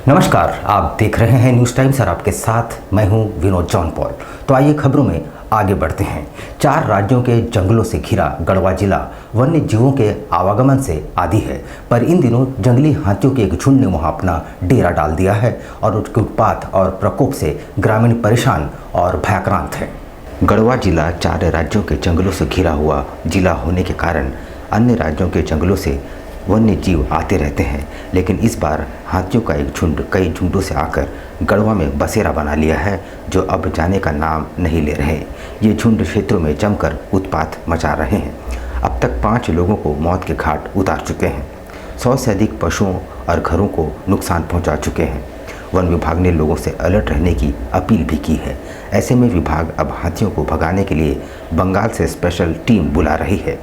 नमस्कार, आप देख रहे हैं न्यूज़ टाइम्स और आपके साथ मैं हूं विनोद जॉन पॉल। तो आइए खबरों में आगे बढ़ते हैं। 4 राज्यों के जंगलों से घिरा गढ़वा जिला वन्य जीवों के आवागमन से आदी है, पर इन दिनों जंगली हाथियों के एक झुंड ने वहां अपना डेरा डाल दिया है और उसके उत्पात और प्रकोप से ग्रामीण परेशान और भयाक्रांत है। गढ़वा जिला 4 राज्यों के जंगलों से घिरा हुआ जिला होने के कारण अन्य राज्यों के जंगलों से वन्य जीव आते रहते हैं, लेकिन इस बार हाथियों का एक झुंड कई झुंडों से आकर गढ़वा में बसेरा बना लिया है, जो अब जाने का नाम नहीं ले रहे। ये झुंड क्षेत्रों में जमकर उत्पात मचा रहे हैं। अब तक 5 लोगों को मौत के घाट उतार चुके हैं। 100 से अधिक पशुओं और घरों को नुकसान पहुंचा चुके हैं। वन विभाग ने लोगों से अलर्ट रहने की अपील भी की है। ऐसे में विभाग अब हाथियों को भगाने के लिए बंगाल से स्पेशल टीम बुला रही है।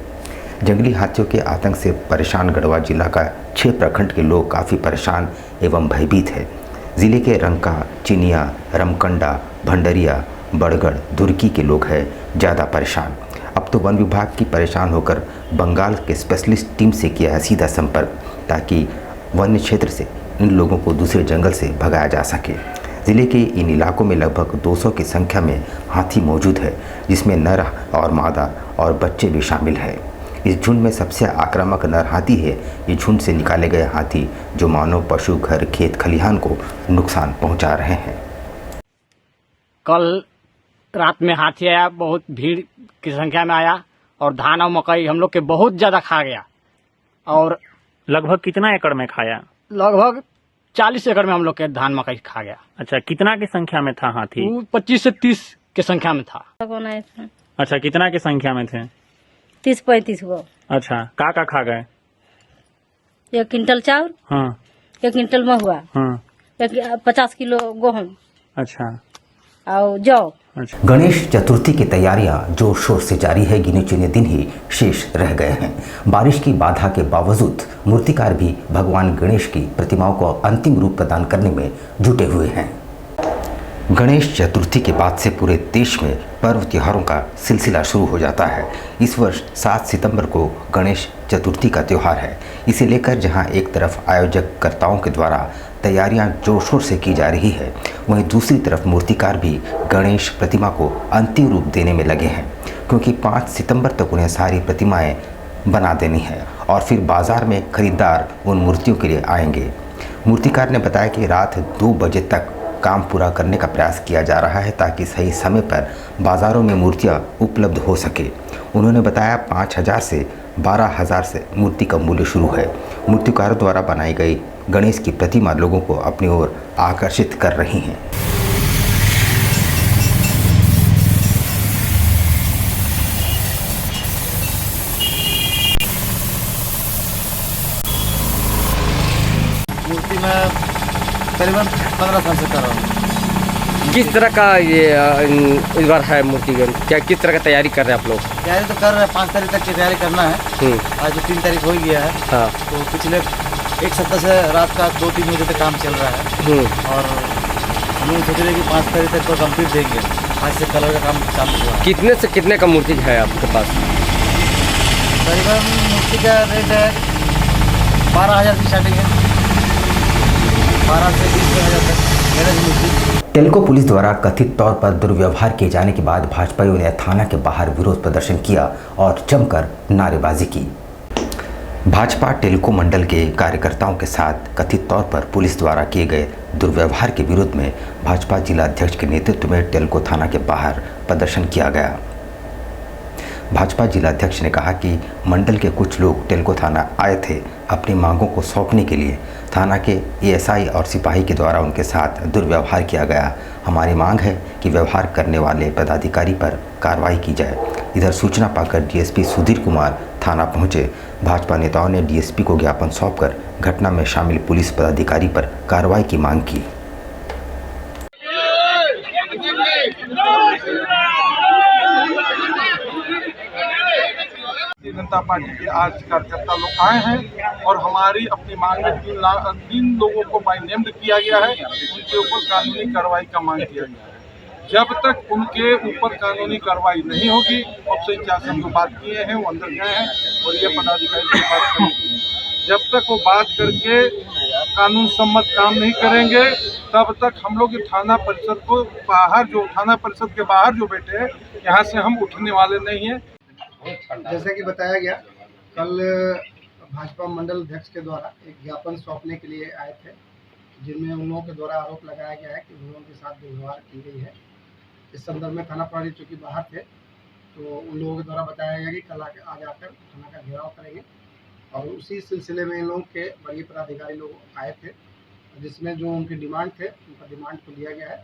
जंगली हाथियों के आतंक से परेशान गढ़वा जिला का 6 प्रखंड के लोग काफ़ी परेशान एवं भयभीत है। ज़िले के रंका, चिनिया, रमकंडा, भंडरिया, बड़गढ़, दुर्की के लोग हैं ज़्यादा परेशान। अब तो वन विभाग की परेशान होकर बंगाल के स्पेशलिस्ट टीम से किया है सीधा संपर्क, ताकि वन्य क्षेत्र से इन लोगों को दूसरे जंगल से भगाया जा सके। ज़िले के इन इलाकों में लगभग 200 की संख्या में हाथी मौजूद है, जिसमें नर और मादा और बच्चे भी शामिल हैं। इस झुंड में सबसे आक्रामक नर हाथी है। ये झुंड से निकाले गए हाथी जो मानव, पशु, घर, खेत खलिहान को नुकसान पहुंचा रहे हैं। कल रात में हाथी आया, बहुत भीड़ की संख्या में आया और धान और मकई हम लोग के बहुत ज्यादा खा गया। और लगभग कितना एकड़ में खाया? लगभग 40 एकड़ में हम लोग के धान मकई खा गया। अच्छा, कितना की संख्या में था हाथी? वो 25 से 30 की संख्या में था। अच्छा, कितना की संख्या में थे? 30-35 गो। अच्छा, का खा गए? 1 क्विंटल चावल, हाँ 1 क्विंटल महुआ, हाँ। 50 किलो गेहूं अच्छा और जौ। अच्छा। गणेश चतुर्थी की तैयारियां जोर शोर से जारी है। गिने चुने दिन ही शेष रह गए हैं। बारिश की बाधा के बावजूद मूर्तिकार भी भगवान गणेश की प्रतिमाओं को अंतिम रूप प्रदान करने में जुटे हुए हैं। गणेश चतुर्थी के बाद से पूरे देश में पर्व त्योहारों का सिलसिला शुरू हो जाता है। इस वर्ष 7 सितंबर को गणेश चतुर्थी का त्यौहार है। इसे लेकर जहां एक तरफ आयोजककर्ताओं के द्वारा तैयारियां जोर शोर से की जा रही है, वहीं दूसरी तरफ मूर्तिकार भी गणेश प्रतिमा को अंतिम रूप देने में लगे हैं, क्योंकि 5 सितंबर तक उन्हें सारी प्रतिमाएं बना देनी है और फिर बाजार में खरीदार उन मूर्तियों के लिए आएंगे। मूर्तिकार ने बताया कि रात 2 बजे तक काम पूरा करने का प्रयास किया जा रहा है, ताकि सही समय पर बाज़ारों में मूर्तियां उपलब्ध हो सके। उन्होंने बताया 5,000 से 12,000 से मूर्ति का मूल्य शुरू है। मूर्तिकारों द्वारा बनाई गई गणेश की प्रतिमा लोगों को अपनी ओर आकर्षित कर रही हैं। मूर्ति में करीबन 15 साल से कर रहा हूँ। किस तरह का ये इस बार है मूर्ति क्या किस तरह का तैयारी कर रहे हैं आप लोग? तैयारी तो कर रहे हैं, 5 तारीख तक की तैयारी करना है। आज तो 3 तारीख हो गया है। हाँ। तो पिछले 1 सप्ताह से रात का 2-3 बजे तक काम चल रहा है और हम लोग सोच रहे हैं कि 5 तारीख तक तो कंप्लीट देंगे। आज से कलर का काम चालू हुआ है। कितने से कितने का मूर्ति है आपके पास? करीबन मूर्ति का रेट है 12,000 की स्टार्टिंग है, 12 से 20,000 तक मेरा मूर्ति। टेल्को पुलिस द्वारा कथित तौर पर दुर्व्यवहार किए जाने के बाद भाजपाइयों ने थाना के बाहर विरोध प्रदर्शन किया और जमकर नारेबाजी की। भाजपा टेल्को मंडल के कार्यकर्ताओं के साथ कथित तौर पर पुलिस द्वारा किए गए दुर्व्यवहार के विरोध में भाजपा जिला अध्यक्ष के नेतृत्व में टेल्को थाना के बाहर प्रदर्शन किया गया। भाजपा जिलाध्यक्ष ने कहा कि मंडल के कुछ लोग टेल्को थाना आए थे अपनी मांगों को सौंपने के लिए। थाना के एएसआई और सिपाही के द्वारा उनके साथ दुर्व्यवहार किया गया। हमारी मांग है कि व्यवहार करने वाले पदाधिकारी पर कार्रवाई की जाए। इधर सूचना पाकर डीएसपी सुधीर कुमार थाना पहुंचे। भाजपा नेताओं ने डीएसपी को ज्ञापन सौंपकर घटना में शामिल पुलिस पदाधिकारी पर कार्रवाई की मांग की। भारतीय जनता पार्टी के आज कार्यकर्ता लोग आए हैं और हमारी अपनी मांग में 3 लोगों को बाय नेम्ड किया गया है। उनके ऊपर कानूनी कार्रवाई का मांग किया गया है। जब तक उनके ऊपर कानूनी कार्रवाई नहीं होगी, अब से 4 बात किए हैं, वो अंदर गए हैं और ये पदाधिकारी से बात करेंगे। जब तक वो बात करके कानून सम्मत काम नहीं करेंगे तब तक हम लोग थाना परिषद को बाहर, जो थाना परिषद के बाहर जो बैठे हैं, यहाँ से हम उठने वाले नहीं हैं। जैसे कि बताया गया, कल भाजपा मंडल अध्यक्ष के द्वारा एक ज्ञापन सौंपने के लिए आए थे, जिनमें उन लोगों के द्वारा आरोप लगाया गया है कि उन लोगों के साथ दुर्व्यवहार की गई है। इस संदर्भ में थाना प्रभारी चूँकि बाहर थे, तो उन लोगों के द्वारा बताया गया कि कल आज आकर थाना का घेराव करेंगे, और उसी सिलसिले में इन लोगों के बड़े पदाधिकारी लोग आए थे, जिसमें जो उनके डिमांड थे, उनका डिमांड को लिया गया है,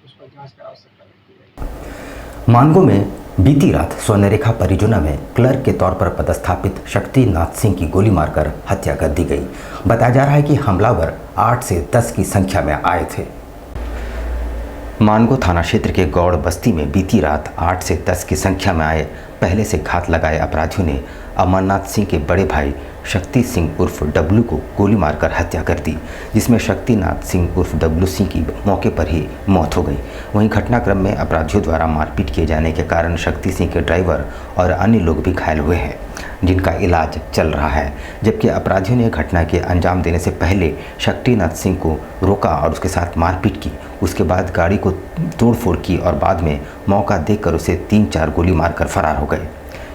उस पर जाँच का आवश्यकता व्यक्त की जाएगी। मानगो में बीती रात स्वर्णरेखा परियोजना में क्लर्क के तौर पर पदस्थापित शक्तिनाथ सिंह की गोली मारकर हत्या कर दी गई। बताया जा रहा है कि हमलावर 8 से 10 की संख्या में आए थे। मानगो थाना क्षेत्र के गौड़ बस्ती में बीती रात 8 से 10 की संख्या में आए पहले से घात लगाए अपराधियों ने अमरनाथ सिंह के बड़े भाई शक्ति सिंह उर्फ डब्लू को गोली मारकर हत्या कर दी, जिसमें शक्तिनाथ सिंह उर्फ डब्लू सिंह की मौके पर ही मौत हो गई। वहीं घटनाक्रम में अपराधियों द्वारा मारपीट किए जाने के कारण शक्ति सिंह के ड्राइवर और अन्य लोग भी घायल हुए हैं, जिनका इलाज चल रहा है। जबकि अपराधियों ने घटना के अंजाम देने से पहले शक्तिनाथ सिंह को रोका और उसके साथ मारपीट की। उसके बाद गाड़ी को तोड़फोड़ की और बाद में मौका देखकर उसे 3-4 गोली मारकर फरार हो गए,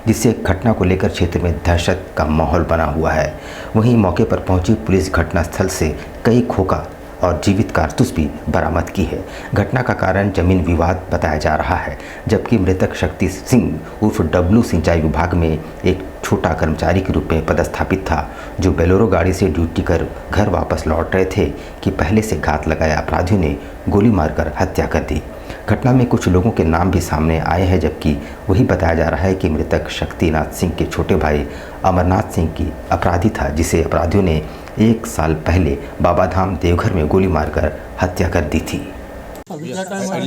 जिससे घटना को लेकर क्षेत्र में दहशत का माहौल बना हुआ है। वहीं मौके पर पहुंची पुलिस घटनास्थल से कई खोखा और जीवित कारतूस भी बरामद की है। घटना का कारण जमीन विवाद बताया जा रहा है, जबकि मृतक शक्ति सिंह उर्फ डब्लू सिंचाई विभाग में एक छोटा कर्मचारी के रूप में पदस्थापित था, जो बेलोरो गाड़ी से ड्यूटी कर घर वापस लौट रहे थे कि पहले से घात लगाए अपराधियों ने गोली मारकर हत्या कर दी। घटना में कुछ लोगों के नाम भी सामने आए हैं, जबकि वही बताया जा रहा है कि मृतक शक्तिनाथ सिंह के छोटे भाई अमरनाथ सिंह की अपराधी था, जिसे अपराधियों ने 1 साल पहले बाबाधाम देवघर में गोली मारकर हत्या कर दी थी। जी 8:30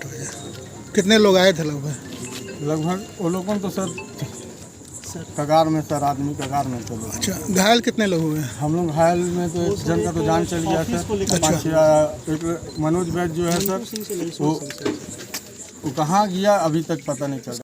बजे। कितने लोग आए थे लगभग वो लोगों तो सर कगार में, सर आदमी कगार में थे। अच्छा, घायल कितने लोग हुए? हम लोग घायल में तो एक जन का तो जान चल गया सर। अच्छा। एक मनोज वैद्य जो है सर, वो कहाँ गया अभी तक पता नहीं चला।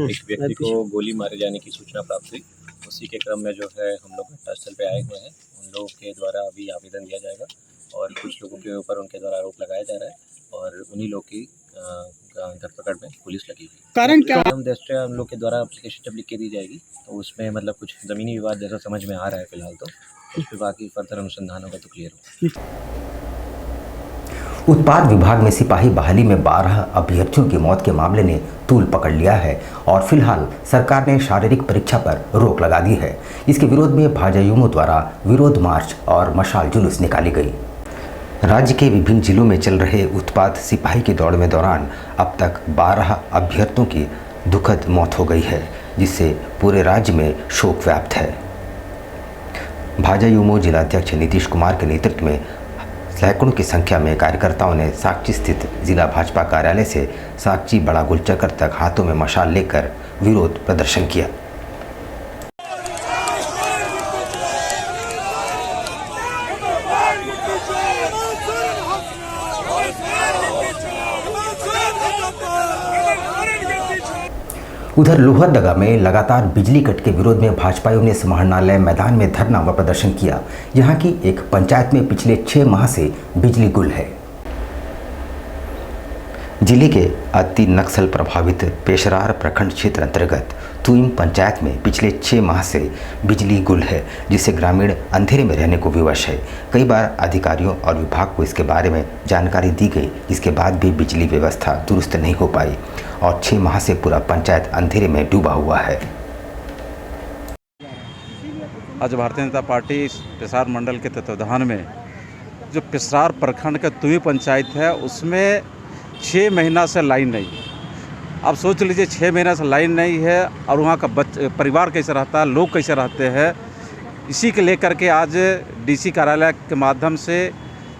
एक व्यक्ति को गोली मारे जाने की सूचना प्राप्त हुई, उसी के क्रम में जो है हम लोग घटनास्थल पे आए हुए हैं। उन लोगों के द्वारा अभी आवेदन दिया जाएगा और कुछ लोगों के ऊपर उनके द्वारा आरोप लगाया जा रहा है और उन्हीं लोग की धरपकड़ में पुलिस लगी हुई। कारण क्या? हम दस्तिया हम लोग के द्वारा एप्लीकेशन जब लिख के दी जाएगी तो उसमें मतलब कुछ ज़मीनी विवाद जैसा समझ में आ रहा है फिलहाल, तो उस पर बाकी फर्दर अनुसंधान होगा तो क्लियर होगा। उत्पाद विभाग में सिपाही बहाली में 12 अभ्यर्थियों की मौत के मामले ने तूल पकड़ लिया है और फिलहाल सरकार ने शारीरिक परीक्षा पर रोक लगा दी है। इसके विरोध में भाजयुमो द्वारा विरोध मार्च और मशाल जुलूस निकाली गई। राज्य के विभिन्न जिलों में चल रहे उत्पाद सिपाही की दौड़ में दौरान अब तक 12 अभ्यर्थियों की दुखद मौत हो गई है, जिससे पूरे राज्य में शोक व्याप्त है। भाजयुमो जिलाध्यक्ष नीतीश कुमार के नेतृत्व में सैकड़ों की संख्या में कार्यकर्ताओं ने साकची स्थित जिला भाजपा कार्यालय से साकची बड़ा गुलचक्कर तक हाथों में मशाल लेकर विरोध प्रदर्शन किया। उधर लोहरदगा में लगातार बिजली कट के विरोध में भाजपाइयों ने समाहरणालय मैदान में धरना व प्रदर्शन किया। यहाँ की एक पंचायत में पिछले 6 माह से बिजली गुल है। जिले के अति नक्सल प्रभावित पेशरार प्रखंड क्षेत्र अंतर्गत तुइम पंचायत में पिछले 6 माह से बिजली गुल है, जिससे ग्रामीण अंधेरे में रहने को विवश है। कई बार अधिकारियों और विभाग को इसके बारे में जानकारी दी गई, इसके बाद भी बिजली व्यवस्था दुरुस्त नहीं हो पाई और 6 माह से पूरा पंचायत अंधेरे में डूबा हुआ है। आज भारतीय जनता पार्टी पेशरार मंडल के तत्वाधान में जो पेशरार प्रखंड का तुइम पंचायत है, उसमें 6 महीना से लाइन नहीं है। आप सोच लीजिए 6 महीना से लाइन नहीं है और वहाँ का परिवार कैसे रहता है, लोग कैसे रहते हैं। इसी के लेकर के आज डीसी कार्यालय के माध्यम से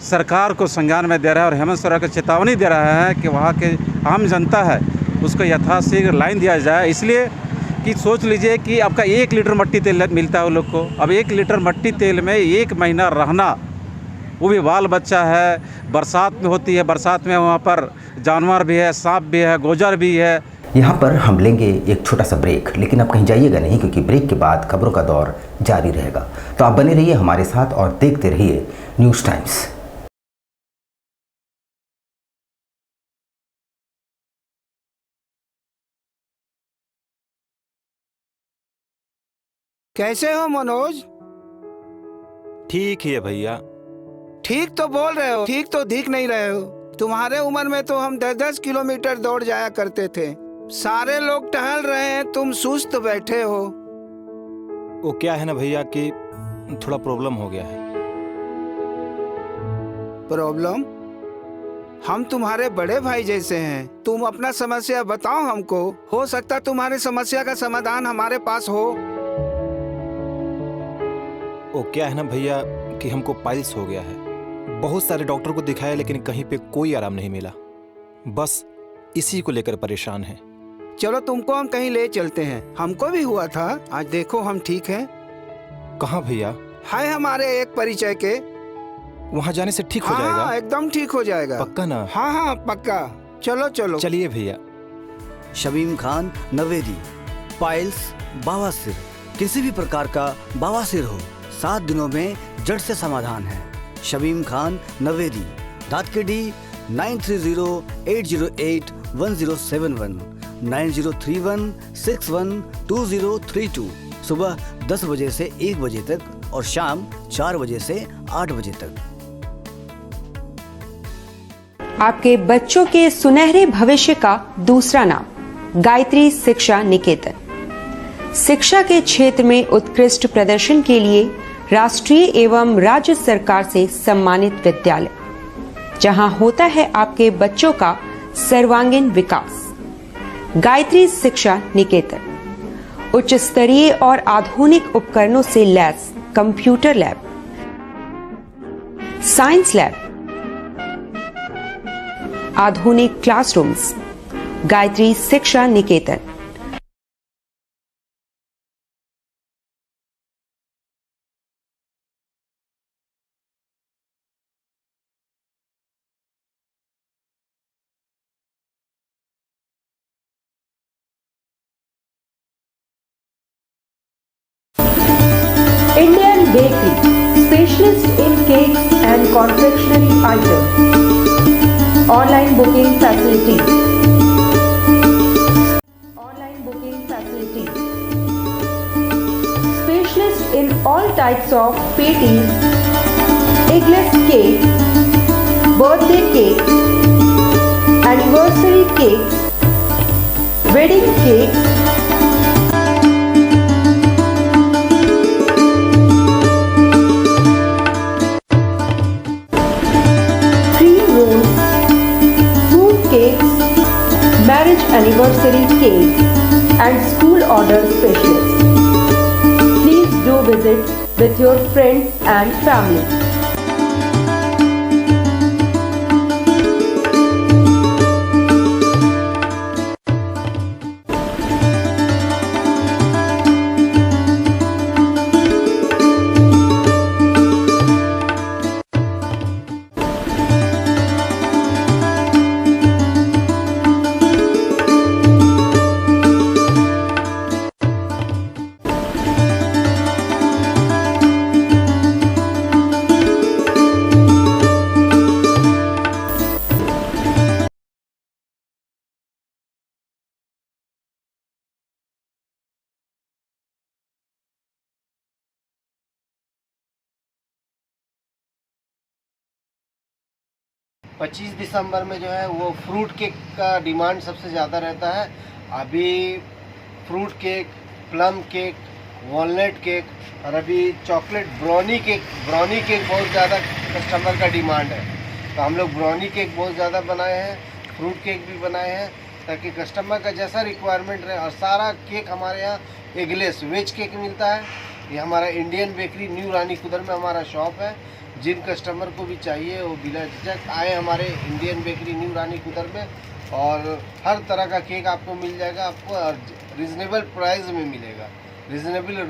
सरकार को संज्ञान में दे रहा है और हेमंत सोरेन को चेतावनी दे रहा है कि वहाँ के आम जनता है उसको यथाशीघ्र लाइन दिया जाए। इसलिए कि सोच लीजिए कि आपका 1 लीटर मट्टी तेल मिलता है वो लोग को, अब 1 लीटर मट्टी तेल में 1 महीना रहना, वो भी बाल बच्चा है, बरसात में होती है, बरसात में वहाँ पर जानवर भी है, सांप भी है, गोजर भी है। यहाँ पर हम लेंगे एक छोटा सा ब्रेक, लेकिन आप कहीं जाइएगा नहीं, क्योंकि ब्रेक के बाद खबरों का दौर जारी रहेगा। तो आप बने रहिए हमारे साथ और देखते रहिए न्यूज़ टाइम्स। कैसे हो मनोज? ठीक ही है भैया। ठीक तो बोल रहे हो, ठीक तो दिख नहीं रहे हो। तुम्हारे उम्र में तो हम 10-10 किलोमीटर दौड़ जाया करते थे। सारे लोग टहल रहे हैं, तुम सुस्त बैठे हो। वो क्या है ना भैया कि थोड़ा प्रॉब्लम हो गया है। प्रॉब्लम? हम तुम्हारे बड़े भाई जैसे हैं, तुम अपना समस्या बताओ हमको। हो सकता तुम्हारी समस्या का समाधान हमारे पास हो। वो क्या है ना भैया कि हमको पाइल्स हो गया है। बहुत सारे डॉक्टर को दिखाया लेकिन कहीं पे कोई आराम नहीं मिला। बस इसी को लेकर परेशान है। चलो तुमको हम कहीं ले चलते हैं, हमको भी हुआ था। आज देखो हम ठीक हैं। कहाँ भैया? है हमारे एक परिचय के। वहाँ जाने से ठीक हो जाएगा? हाँ, एकदम ठीक हो जाएगा। पक्का ना? हाँ हाँ पक्का। चलो चलो चलिए भैया। शमीम खान नवेदी, पाइल्स, बवासीर, किसी भी प्रकार का बवासीर हो 7 दिनों में जड़ से समाधान है। शमीम खान नवेदी, दातकेडी 9308081071 9031612032। सुबह 10 बजे से 1 बजे तक और शाम 4 बजे से 8 बजे तक। आपके बच्चों के सुनहरे भविष्य का दूसरा नाम गायत्री शिक्षा निकेतन। शिक्षा के क्षेत्र में उत्कृष्ट प्रदर्शन के लिए राष्ट्रीय एवं राज्य सरकार से सम्मानित विद्यालय, जहां होता है आपके बच्चों का सर्वांगीण विकास। गायत्री शिक्षा निकेतन उच्च स्तरीय और आधुनिक उपकरणों से lace computer lab, science lab, आधुनिक क्लासरूम्स। गायत्री शिक्षा निकेतन। Indian Bakery, specialist in cakes and confectionery items. Online booking facilities. Online booking facilities. Specialist in all types of patties, eggless cake, birthday cake, anniversary cakes, wedding cakes, marriage anniversary cake and school order specialist. Please do visit with your friends and family. पच्चीस दिसंबर में जो है वो fruit cake का demand सबसे ज़्यादा रहता है। अभी fruit cake, plum cake, walnut cake और अभी चॉकलेट ब्राउनी केक बहुत ज़्यादा कस्टमर का डिमांड है। तो हम लोग ब्राउनी केक बहुत ज़्यादा बनाए हैं, फ्रूट केक भी बनाए हैं, ताकि कस्टमर का जैसा रिक्वायरमेंट रहे। और सारा केक हमारे यहाँ एगलेस वेज केक मिलता है। ये हमारा इंडियन बेकरी न्यू रानी कुदर में हमारा शॉप है। जिन कस्टमर को भी चाहिए वो बिना झिझक आए हमारे इंडियन बेकरी न्यू रानी कुदर में, और हर तरह का केक आपको मिल जाएगा। आपको रीज़नेबल प्राइस में मिलेगा, रीज़नेबल रेट